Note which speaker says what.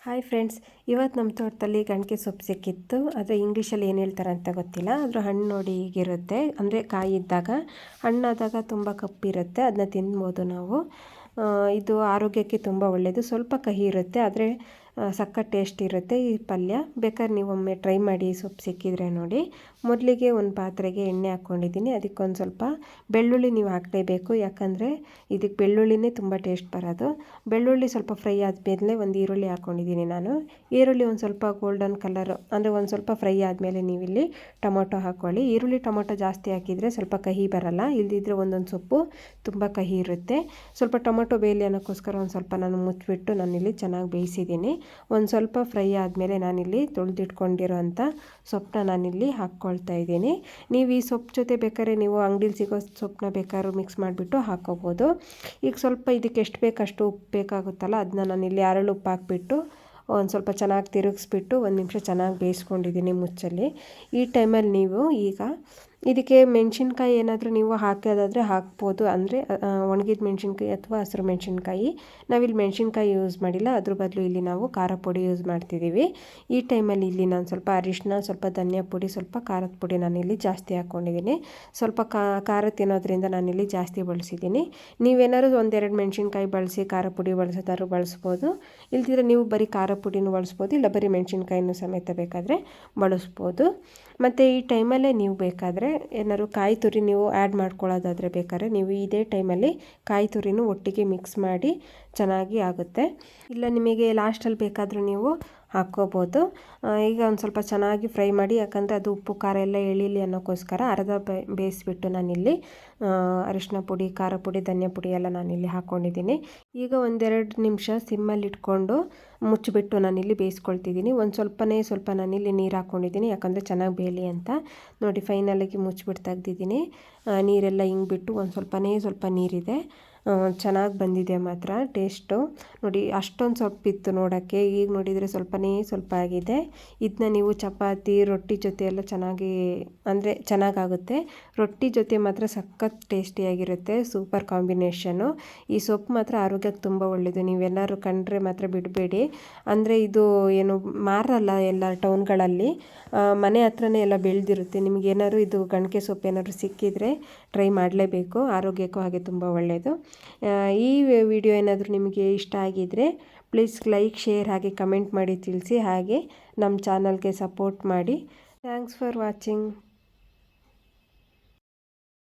Speaker 1: Hi friends, ಇವತ್ತು ನಮ್ಮ ತೋಟದಲ್ಲಿ ಗಣಕೆ ಸೊಪ್ಪು ಸಿಕ್ಕಿತ್ತು. ಆದರೆ ಇಂಗ್ಲೀಷಲ್ಲಿ ಏನು ಹೇಳ್ತಾರೆ ಅಂತ ಗೊತ್ತಿಲ್ಲ. ಅದರ ಹಣ್ಣು ನೋಡಿ ಹೀಗಿರುತ್ತೆ, ಅಂದರೆ ಕಾಯಿ ಇದ್ದಾಗ. ಹಣ್ಣಾದಾಗ ತುಂಬ ಕಪ್ಪಿರುತ್ತೆ, ಅದನ್ನ ತಿನ್ಬೋದು ನಾವು. ಇದು ಆರೋಗ್ಯಕ್ಕೆ ತುಂಬ ಒಳ್ಳೆಯದು. ಸ್ವಲ್ಪ ಕಹಿ ಇರುತ್ತೆ, ಆದರೆ ಸಖತ್ ಟೇಸ್ಟ್ ಇರುತ್ತೆ ಈ ಪಲ್ಯ. ಬೇಕಾದ್ರೆ ನೀವು ಒಮ್ಮೆ ಟ್ರೈ ಮಾಡಿ, ಸೊಪ್ಪು ಸಿಕ್ಕಿದ್ರೆ ನೋಡಿ. ಮೊದಲಿಗೆ ಒಂದು ಪಾತ್ರೆಗೆ ಎಣ್ಣೆ ಹಾಕ್ಕೊಂಡಿದ್ದೀನಿ. ಅದಕ್ಕೊಂದು ಸ್ವಲ್ಪ ಬೆಳ್ಳುಳ್ಳಿ ನೀವು ಹಾಕಲೇಬೇಕು, ಯಾಕಂದರೆ ಇದಕ್ಕೆ ಬೆಳ್ಳುಳ್ಳಿನೇ ತುಂಬ ಟೇಸ್ಟ್ ಬರೋದು. ಬೆಳ್ಳುಳ್ಳಿ ಸ್ವಲ್ಪ ಫ್ರೈ ಆದಮೇಲೆ ಒಂದು ಈರುಳ್ಳಿ ಹಾಕ್ಕೊಂಡಿದ್ದೀನಿ ನಾನು. ಈರುಳ್ಳಿ ಒಂದು ಸ್ವಲ್ಪ ಗೋಲ್ಡನ್ ಕಲರ್, ಅಂದರೆ ಒಂದು ಸ್ವಲ್ಪ ಫ್ರೈ ಆದಮೇಲೆ ನೀವಿಲ್ಲಿ ಟೊಮೊಟೊ ಹಾಕ್ಕೊಳ್ಳಿ. ಈರುಳ್ಳಿ ಟೊಮೊಟೊ ಜಾಸ್ತಿ ಹಾಕಿದರೆ ಸ್ವಲ್ಪ ಕಹಿ ಬರಲ್ಲ, ಇಲ್ಲದಿದ್ದರೆ ಒಂದೊಂದು ಸೊಪ್ಪು ತುಂಬ ಕಹಿ ಇರುತ್ತೆ. ಸ್ವಲ್ಪ ಟೊಮೊಟೊ ಬೇಯಲಿ ಅನ್ನೋಕ್ಕೋಸ್ಕರ ಒಂದು ಸ್ವಲ್ಪ ನಾನು ಮುಚ್ಚಿಬಿಟ್ಟು ನಾನಿಲ್ಲಿ ಚೆನ್ನಾಗಿ ಬೇಯಿಸಿದ್ದೀನಿ. ಒಂದು ಸ್ವಲ್ಪ ಫ್ರೈ ಆದಮೇಲೆ ನಾನಿಲ್ಲಿ ತೊಳೆದಿಟ್ಕೊಂಡಿರೋ ಅಂಥ ಸೊಪ್ಪನ್ನ ನಾನಿಲ್ಲಿ ಹಾಕ್ಕೊಳ್ತಾ ಇದ್ದೀನಿ. ನೀವು ಈ ಸೊಪ್ಪು ಜೊತೆ ಬೇಕಾದ್ರೆ ನೀವು ಅಂಗಡಿಲಿ ಸಿಗೋ ಸೊಪ್ಪನ್ನ ಬೇಕಾದ್ರೂ ಮಿಕ್ಸ್ ಮಾಡಿಬಿಟ್ಟು ಹಾಕ್ಕೋಬೋದು. ಈಗ ಸ್ವಲ್ಪ ಇದಕ್ಕೆ ಎಷ್ಟು ಬೇಕಷ್ಟು ಉಪ್ಪು ಬೇಕಾಗುತ್ತಲ್ಲ, ಅದನ್ನ ನಾನಿಲ್ಲಿ ಅರಳು ಉಪ್ಪು ಹಾಕ್ಬಿಟ್ಟು ಒಂದು ಸ್ವಲ್ಪ ಚೆನ್ನಾಗಿ ತಿರುಗಿಸ್ಬಿಟ್ಟು ಒಂದು ನಿಮಿಷ ಚೆನ್ನಾಗಿ ಬೇಯಿಸ್ಕೊಂಡಿದ್ದೀನಿ ಮುಚ್ಚಲ್ಲಿ. ಈ ಟೈಮಲ್ಲಿ ನೀವು ಈಗ ಇದಕ್ಕೆ ಮೆಣಸಿನ್ಕಾಯಿ ಏನಾದರೂ ನೀವು ಹಾಕೋದಾದರೆ ಹಾಕ್ಬೋದು, ಅಂದರೆ ಒಣಗಿದ ಮೆಣಸಿನ್ಕಾಯಿ ಅಥವಾ ಹಸಿರು ಮೆಣಸಿನ್ಕಾಯಿ. ನಾವಿಲ್ಲಿ ಮೆಣಸಿನ್ಕಾಯಿ ಯೂಸ್ ಮಾಡಿಲ್ಲ, ಅದ್ರ ಬದಲು ಇಲ್ಲಿ ನಾವು ಖಾರ ಪುಡಿ ಯೂಸ್ ಮಾಡ್ತಿದ್ದೀವಿ. ಈ ಟೈಮಲ್ಲಿ ಇಲ್ಲಿ ನಾನು ಸ್ವಲ್ಪ ಅರಿಶಿನ, ಸ್ವಲ್ಪ ಧನಿಯಾ ಪುಡಿ, ಸ್ವಲ್ಪ ಖಾರದ ಪುಡಿ ನಾನಿಲ್ಲಿ ಜಾಸ್ತಿ ಹಾಕ್ಕೊಂಡಿದ್ದೀನಿ. ಸ್ವಲ್ಪ ಖಾರ ತಿನ್ನೋದ್ರಿಂದ ನಾನಿಲ್ಲಿ ಜಾಸ್ತಿ ಬಳಸಿದ್ದೀನಿ. ನೀವೇನಾದ್ರು ಒಂದೆರಡು ಮೆಣಸಿನ್ಕಾಯಿ ಬಳಸಿ ಖಾರ ಪುಡಿ ಬಳಸೋದಾದ್ರು ಬಳಸ್ಬೋದು. ಇಲ್ದಿದ್ರೆ ನೀವು ಬರೀ ಖಾರ ಪುಡಿನೂ ಬಳಸ್ಬೋದು, ಇಲ್ಲ ಬರೀ ಮೆಣಸಿನ್ಕಾಯಿನೂ ಸಮೇತ ಬೇಕಾದರೆ ಬಳಸ್ಬೋದು. ಮತ್ತು ಈ ಟೈಮಲ್ಲೇ ನೀವು ಬೇಕಾದರೆ ಏನಾದ್ರು ಕಾಯಿ ತುರಿ ನೀವು ಆ್ಯಡ್ ಮಾಡ್ಕೊಳ್ಳೋದಾದರೆ ಬೇಕಾದ್ರೆ ನೀವು ಇದೇ ಟೈಮಲ್ಲಿ ಕಾಯಿ ತುರಿನೂ ಒಟ್ಟಿಗೆ ಮಿಕ್ಸ್ ಮಾಡಿ ಚೆನ್ನಾಗಿ ಆಗುತ್ತೆ. ಇಲ್ಲ ನಿಮಗೆ ಲಾಸ್ಟಲ್ಲಿ ಬೇಕಾದರೂ ನೀವು ಹಾಕ್ಕೋಬೋದು. ಈಗ ಒಂದು ಸ್ವಲ್ಪ ಚೆನ್ನಾಗಿ ಫ್ರೈ ಮಾಡಿ, ಯಾಕಂದರೆ ಅದು ಉಪ್ಪು ಖಾರ ಎಲ್ಲ ಎಳೀಲಿ ಅನ್ನೋಕ್ಕೋಸ್ಕರ ಅರ್ಧ ಬೇಯಿಸ್ಬಿಟ್ಟು ನಾನಿಲ್ಲಿ ಅರಿಶಿನ ಪುಡಿ, ಖಾರ ಪುಡಿ, ಧನಿಯಾ ಪುಡಿ ಎಲ್ಲ ನಾನಿಲ್ಲಿ ಹಾಕ್ಕೊಂಡಿದ್ದೀನಿ. ಈಗ ಒಂದೆರಡು ನಿಮಿಷ ಸಿಮ್ಮಲ್ಲಿ ಇಟ್ಕೊಂಡು ಮುಚ್ಚಿಬಿಟ್ಟು ನಾನಿಲ್ಲಿ ಬೇಯಿಸ್ಕೊಳ್ತಿದ್ದೀನಿ. ಒಂದು ಸ್ವಲ್ಪ ನಾನಿಲ್ಲಿ ನೀರು ಹಾಕ್ಕೊಂಡಿದ್ದೀನಿ, ಯಾಕಂದರೆ ಚೆನ್ನಾಗಿ ಬೇಯಲಿ ಅಂತ. ನೋಡಿ ಫೈನಲಾಗಿ ಮುಚ್ಚಿಬಿಟ್ಟು ತೆಗ್ದಿದ್ದೀನಿ. ನೀರೆಲ್ಲ ಹಿಂಗ್ಬಿಟ್ಟು ಒಂದು ಸ್ವಲ್ಪ ನೀರಿದೆ. ಚೆನ್ನಾಗಿ ಬಂದಿದೆ ಮಾತ್ರ ಟೇಸ್ಟು. ನೋಡಿ ಅಷ್ಟೊಂದು ಸೊಪ್ಪಿತ್ತು ನೋಡೋಕ್ಕೆ, ಈಗ ನೋಡಿದರೆ ಸ್ವಲ್ಪ ಆಗಿದೆ. ಇದನ್ನ ನೀವು ಚಪಾತಿ, ರೊಟ್ಟಿ ಜೊತೆ ಎಲ್ಲ ಚೆನ್ನಾಗಾಗುತ್ತೆ. ರೊಟ್ಟಿ ಜೊತೆ ಮಾತ್ರ ಸಖತ್ ಟೇಸ್ಟಿಯಾಗಿರುತ್ತೆ, ಸೂಪರ್ ಕಾಂಬಿನೇಷನ್ನು. ಈ ಸೊಪ್ಪು ಮಾತ್ರ ಆರೋಗ್ಯಕ್ಕೆ ತುಂಬ ಒಳ್ಳೆಯದು. ನೀವೆಲ್ಲರೂ ಕಂಡ್ರೆ ಮಾತ್ರ ಬಿಡಬೇಡಿ. ಅಂದರೆ ಇದು ಏನು ಮಾರಲ್ಲ ಎಲ್ಲ ಟೌನ್ಗಳಲ್ಲಿ, ಮನೆ ಹತ್ರನೇ ಎಲ್ಲ ಬೆಳೆದಿರುತ್ತೆ. ನಿಮಗೇನಾದ್ರು ಇದು ಗಣಕೆ ಸೊಪ್ಪು ಏನಾದ್ರು ಸಿಕ್ಕಿದರೆ ಟ್ರೈ ಮಾಡಲೇಬೇಕು, ಆರೋಗ್ಯಕ್ಕೂ ಹಾಗೆ ತುಂಬ ಒಳ್ಳೆಯದು. ಈ ವಿಡಿಯೋ ಏನಾದರೂ ನಿಮಗೆ ಇಷ್ಟ ಆಗಿದ್ದರೆ ಪ್ಲೀಸ್ ಲೈಕ್, ಶೇರ್ ಹಾಗೆ ಕಮೆಂಟ್ ಮಾಡಿ ತಿಳಿಸಿ. ಹಾಗೆ ನಮ್ಮ ಚಾನಲ್ಗೆ ಸಪೋರ್ಟ್ ಮಾಡಿ. Thanks for watching.